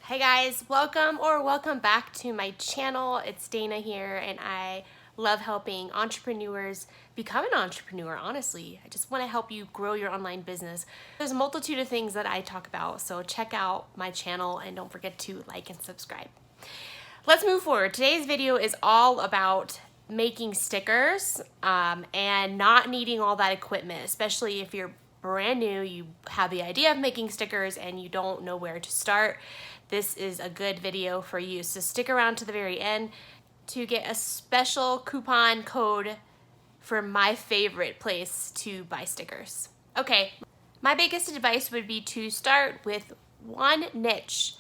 Hey guys, welcome back to my channel. It's Dana here and I love helping entrepreneurs become an entrepreneur, honestly. I just want to help you grow your online business. There's a multitude of things that I talk about, so check out my channel and don't forget to like and subscribe. Let's move forward. Today's video is all about making stickers and not needing all that equipment, especially if you're brand new, you have the idea of making stickers and you don't know where to start. This is a good video for you. So stick around to the very end to get a special coupon code for my favorite place to buy stickers. Okay, my biggest advice would be to start with one niche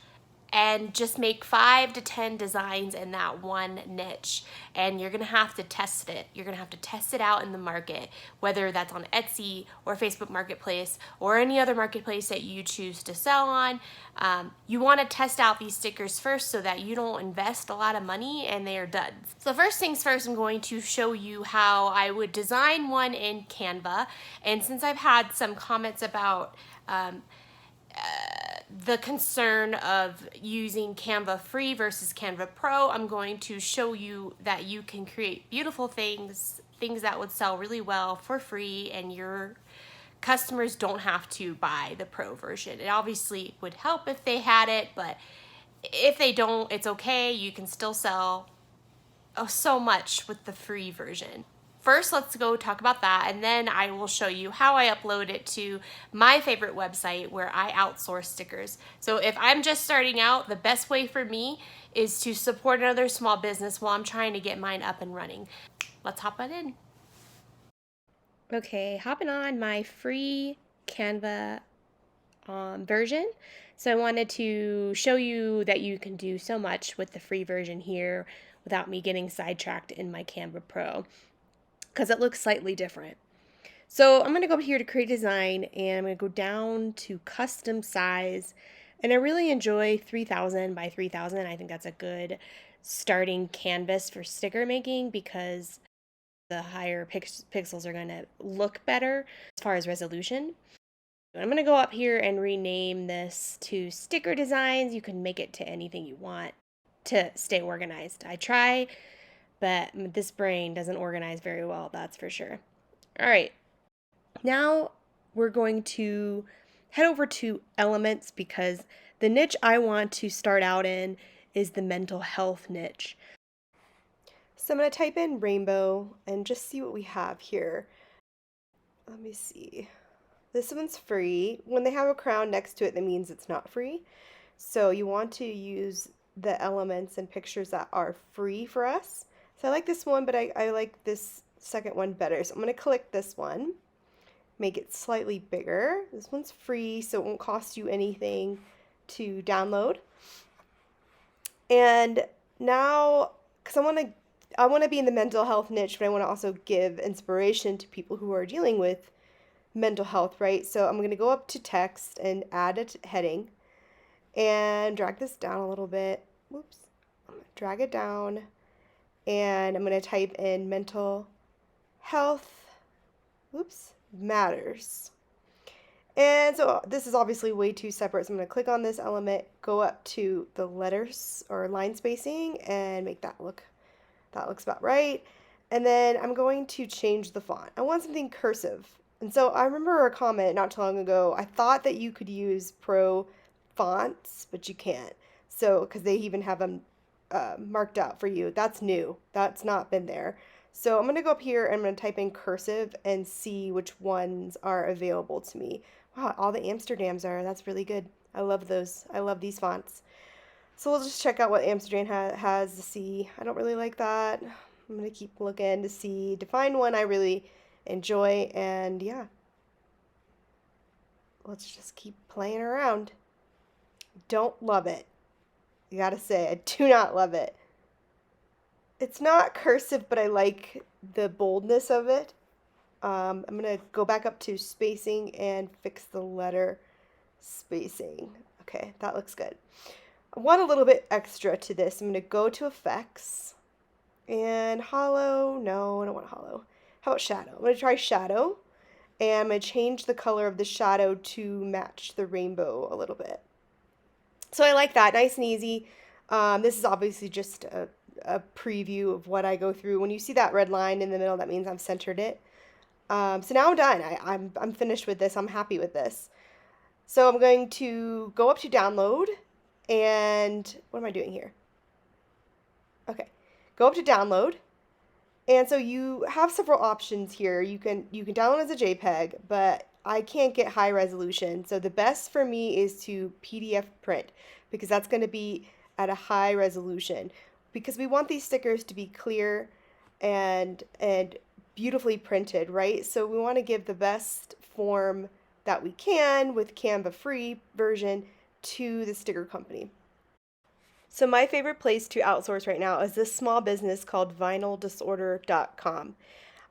and just make 5 to 10 designs in that one niche, and you're gonna have to test it. You're gonna have to test it out in the market, whether that's on Etsy or Facebook Marketplace or any other marketplace that you choose to sell on. You want to test out these stickers first so that you don't invest a lot of money and they are done. So first things first, I'm going to show you how I would design one in Canva, and since I've had some comments about the concern of using Canva Free versus Canva Pro, I'm going to show you that you can create beautiful things that would sell really well for free, and your customers don't have to buy the Pro version. It obviously would help if they had it, but if they don't, it's okay. You can still sell so much with the free version. First, let's go talk about that, and then I will show you how I upload it to my favorite website where I outsource stickers. So if I'm just starting out, the best way for me is to support another small business while I'm trying to get mine up and running. Let's hop on in. Okay, hopping on my free Canva version. So I wanted to show you that you can do so much with the free version here without me getting sidetracked in my Canva Pro, because it looks slightly different. So I'm going to go up here to create design, and I'm going to go down to custom size, and I really enjoy 3000 by 3000. I think that's a good starting canvas for sticker making because the higher pixels are going to look better as far as resolution. I'm going to go up here and rename this to sticker designs. You can make it to anything you want to stay organized. I try, but this brain doesn't organize very well, that's for sure. All right, now we're going to head over to elements because the niche I want to start out in is the mental health niche. So I'm going to type in rainbow and just see what we have here. Let me see. This one's free. When they have a crown next to it, that means it's not free. So you want to use the elements and pictures that are free for us. So I like this one, but I like this second one better. So I'm going to click this one, make it slightly bigger. This one's free, so it won't cost you anything to download. And now, because I want to be in the mental health niche, but I want to also give inspiration to people who are dealing with mental health, right? So I'm going to go up to text and add a heading and drag this down a little bit. Whoops. I'm going to drag it down, and I'm going to type in mental health, matters. And so this is obviously way too separate, so I'm going to click on this element, go up to the letters or line spacing, and make that look, that looks about right. And then I'm going to change the font. I want something cursive. And so I remember a comment not too long ago, I thought that you could use Pro fonts, but you can't. So, because they even have them marked out for you. That's new. That's not been there. So I'm going to go up here and I'm going to type in cursive and see which ones are available to me. Wow, all the Amsterdams are. That's really good. I love those. I love these fonts. So we'll just check out what Amsterdam has to see. I don't really like that. I'm going to keep looking to find one I really enjoy, and yeah. Let's just keep playing around. Don't love it. You gotta say, I do not love it. It's not cursive, but I like the boldness of it. I'm going to go back up to spacing and fix the letter spacing. Okay, that looks good. I want a little bit extra to this. I'm going to go to effects and hollow. No, I don't want hollow. How about shadow? I'm going to try shadow, and I'm going to change the color of the shadow to match the rainbow a little bit. So I like that, nice and easy. This is obviously just a preview of what I go through. When you see that red line in the middle, that means I've centered it. So now I'm done. I'm finished with this. I'm happy with this. So I'm going to go up to download, and what am I doing here? Okay, go up to download, and so you have several options here. You can download as a JPEG, but I can't get high resolution. So the best for me is to PDF print because that's going to be at a high resolution because we want these stickers to be clear and beautifully printed, right? So we want to give the best form that we can with Canva free version to the sticker company. So my favorite place to outsource right now is this small business called Vinyldisorder.com.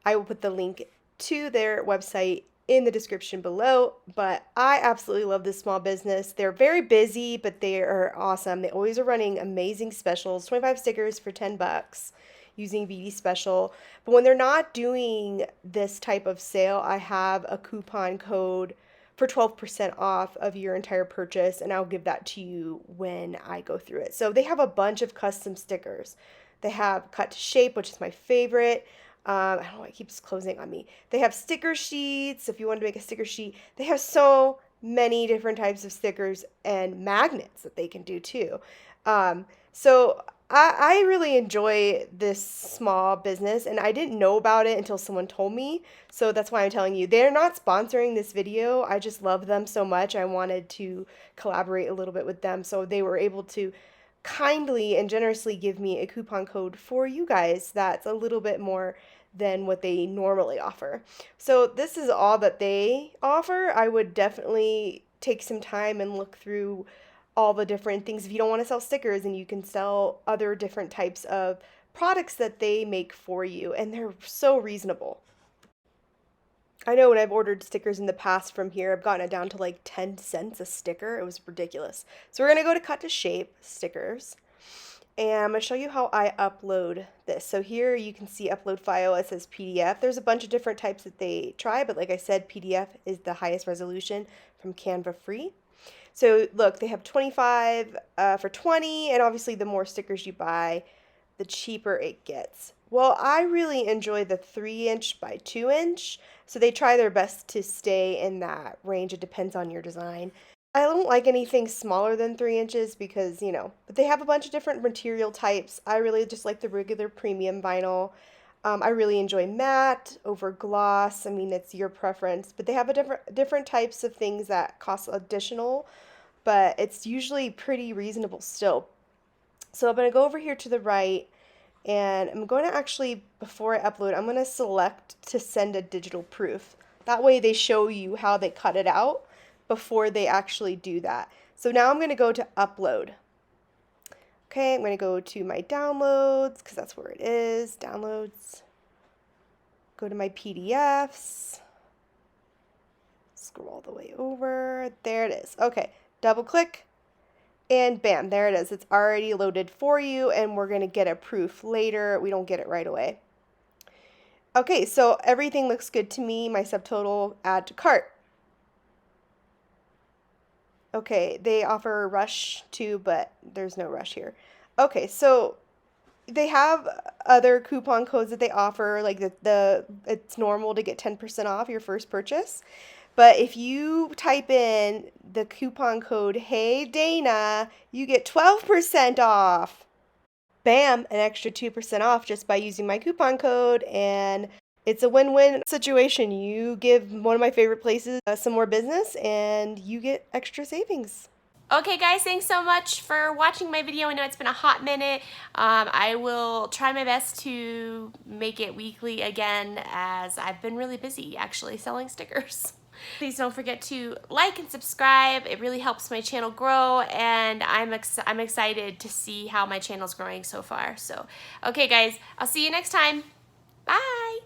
I will put the link to their website in the description below, but I absolutely love this small business. They're very busy, but they are awesome. They always are running amazing specials, 25 stickers for 10 bucks using VD Special. But when they're not doing this type of sale, I have a coupon code for 12% off of your entire purchase, and I'll give that to you when I go through it. So they have a bunch of custom stickers. They have cut to shape, which is my favorite. I don't know, it keeps closing on me. They have sticker sheets, if you want to make a sticker sheet. They have so many different types of stickers and magnets that they can do too. So I really enjoy this small business, and I didn't know about it until someone told me. So that's why I'm telling you. They're not sponsoring this video. I just love them so much. I wanted to collaborate a little bit with them. So they were able to kindly and generously give me a coupon code for you guys that's a little bit more than what they normally offer. So this is all that they offer. I would definitely take some time and look through all the different things. If you don't want to sell stickers, and you can sell other different types of products that they make for you, and they're so reasonable. I know when I've ordered stickers in the past from here, I've gotten it down to like 10 cents a sticker. It was ridiculous. So we're going to go to cut to shape stickers. And I'm going to show you how I upload this. So here you can see upload file. It says PDF. There's a bunch of different types that they try, but like I said, PDF is the highest resolution from Canva free. So look, they have 25 for 20, and obviously the more stickers you buy, the cheaper it gets. Well, I really enjoy the 3" by 2". So they try their best to stay in that range. It depends on your design. I don't like anything smaller than 3" because, but they have a bunch of different material types. I really just like the regular premium vinyl. I really enjoy matte over gloss. I mean, it's your preference, but they have a different types of things that cost additional, but it's usually pretty reasonable still. So I'm going to go over here to the right, and I'm going to actually, before I upload, I'm going to select to send a digital proof. That way they show you how they cut it out before they actually do that. So now I'm going to go to upload. Okay, I'm going to go to my downloads because that's where it is, downloads. Go to my PDFs. Scroll all the way over. There it is. Okay, double click and bam, there it is. It's already loaded for you, and we're going to get a proof later. We don't get it right away. Okay, so everything looks good to me. My subtotal, add to cart. Okay, they offer a rush too, but there's no rush here. Okay, so they have other coupon codes that they offer, like it's normal to get 10% off your first purchase. But if you type in the coupon code Hey Dana, you get 12% off. Bam, an extra 2% off just by using my coupon code, and it's a win-win situation. You give one of my favorite places some more business, and you get extra savings. Okay guys, thanks so much for watching my video. I know it's been a hot minute. I will try my best to make it weekly again, as I've been really busy actually selling stickers. Please don't forget to like and subscribe. It really helps my channel grow, and I'm excited to see how my channel's growing so far. So, okay guys, I'll see you next time. Bye!